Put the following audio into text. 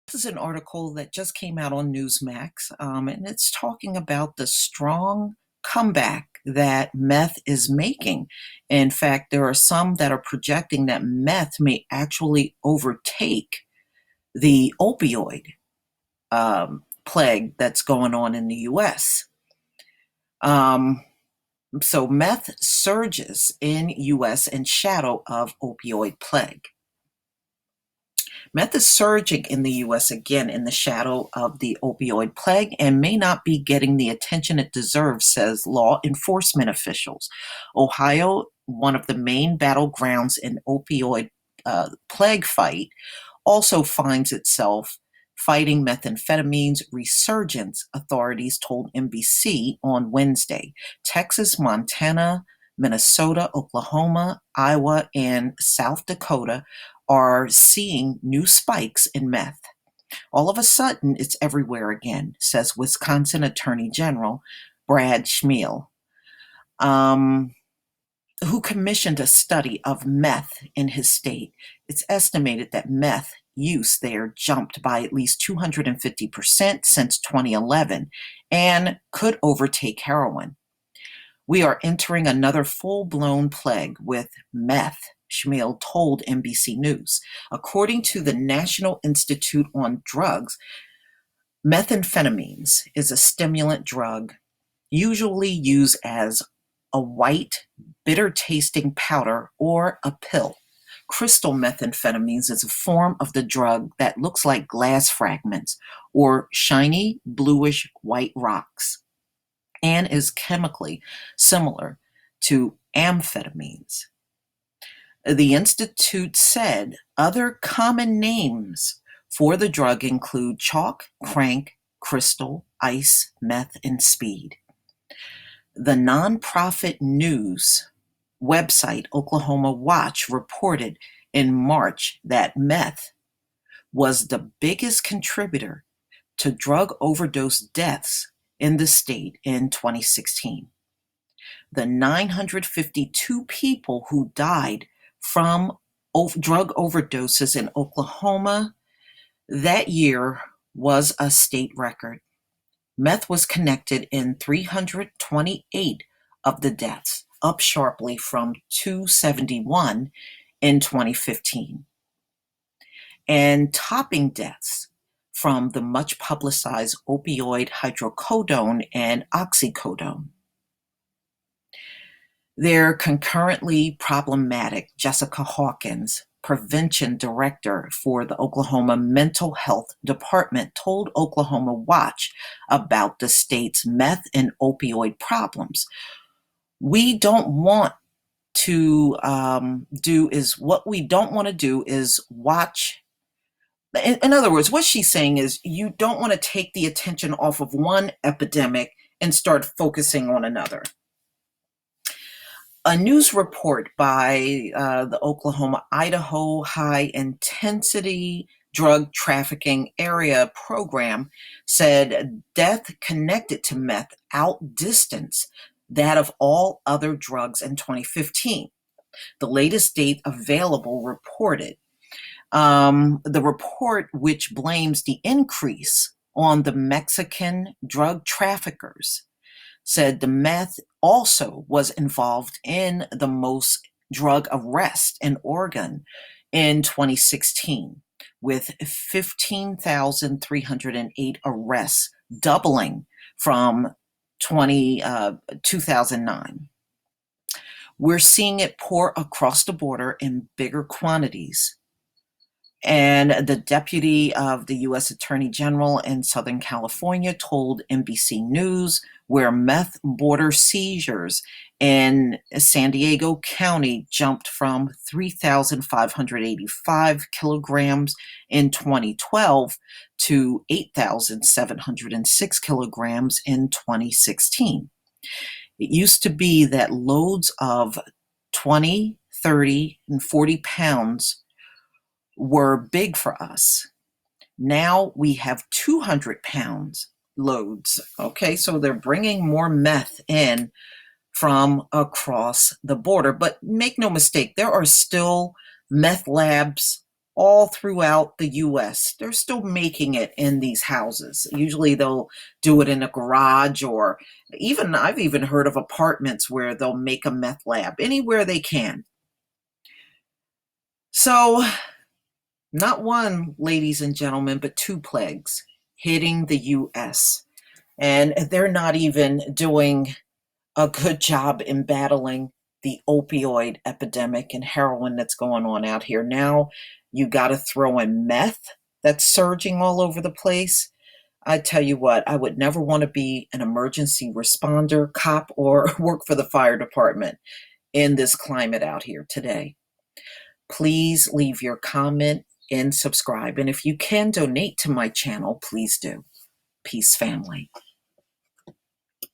This is an article that just came out on Newsmax, and it's talking about the strong comeback that meth is making. In fact, there are some that are projecting that meth may actually overtake the opioid plague that's going on in the US. Um, so meth surges in US in shadow of opioid plague. Meth is surging in the US again in the shadow of the opioid plague and may not be getting the attention it deserves, says law enforcement officials. Ohio, one of the main battlegrounds in opioid plague fight, also finds itself fighting methamphetamine's resurgence, authorities told NBC on Wednesday. Texas, Montana, Minnesota, Oklahoma, Iowa, and South Dakota are seeing new spikes in meth. All of a sudden, it's everywhere again, says Wisconsin Attorney General Brad Schmiel, who commissioned a study of meth in his state. It's estimated that meth use there jumped by at least 250% since 2011 and could overtake heroin. We are entering another full-blown plague with meth, Schmiel told NBC News. According to the National Institute on Drugs, methamphetamines is a stimulant drug usually used as a white, bitter-tasting powder or a pill. Crystal methamphetamines is a form of the drug that looks like glass fragments or shiny bluish white rocks and is chemically similar to amphetamines. The Institute said other common names for the drug include chalk, crank, crystal, ice, meth, and speed. The nonprofit news website Oklahoma Watch reported in March that meth was the biggest contributor to drug overdose deaths in the state in 2016. The 952 people who died from drug overdoses in Oklahoma that year was a state record. Meth was connected in 328 of the deaths, up sharply from 271 in 2015, and topping deaths from the much publicized opioid hydrocodone and oxycodone. Their concurrently problematic Jessica Hawkins, prevention director for the Oklahoma Mental Health Department, told Oklahoma Watch about the state's meth and opioid problems. We don't want to what we don't want to do is watch. In other words, what she's saying is you don't want to take the attention off of one epidemic and start focusing on another. A news report by the Oklahoma-Idaho High Intensity Drug Trafficking Area Program said death connected to meth outdistanced that of all other drugs in 2015. The latest date available reported. The report, which blames the increase on the Mexican drug traffickers, said the meth also was involved in the most drug arrests in Oregon in 2016, with 15,308 arrests, doubling from 2009. We're seeing it pour across the border in bigger quantities. And the deputy of the U.S. Attorney General in Southern California told NBC News where meth border seizures in San Diego County jumped from 3,585 kilograms in 2012 to 8,706 kilograms in 2016. It used to be that loads of 20, 30, and 40 pounds were big for us. Now we have 200 pounds loads. Okay, so they're bringing more meth in from across the border. But make no mistake, there are still meth labs all throughout the US. They're still making it in these houses. Usually they'll do it in a garage, or even I've even heard of apartments where they'll make a meth lab anywhere they can. So, not one, ladies and gentlemen, but two plagues hitting the US. And they're not even doing a good job in battling the opioid epidemic and heroin that's going on out here. Now you got to throw in meth that's surging all over the place. I tell you what, I would never want to be an emergency responder, cop, or work for the fire department in this climate out here today. Please leave your comment and subscribe. And if you can donate to my channel, please do. Peace, family.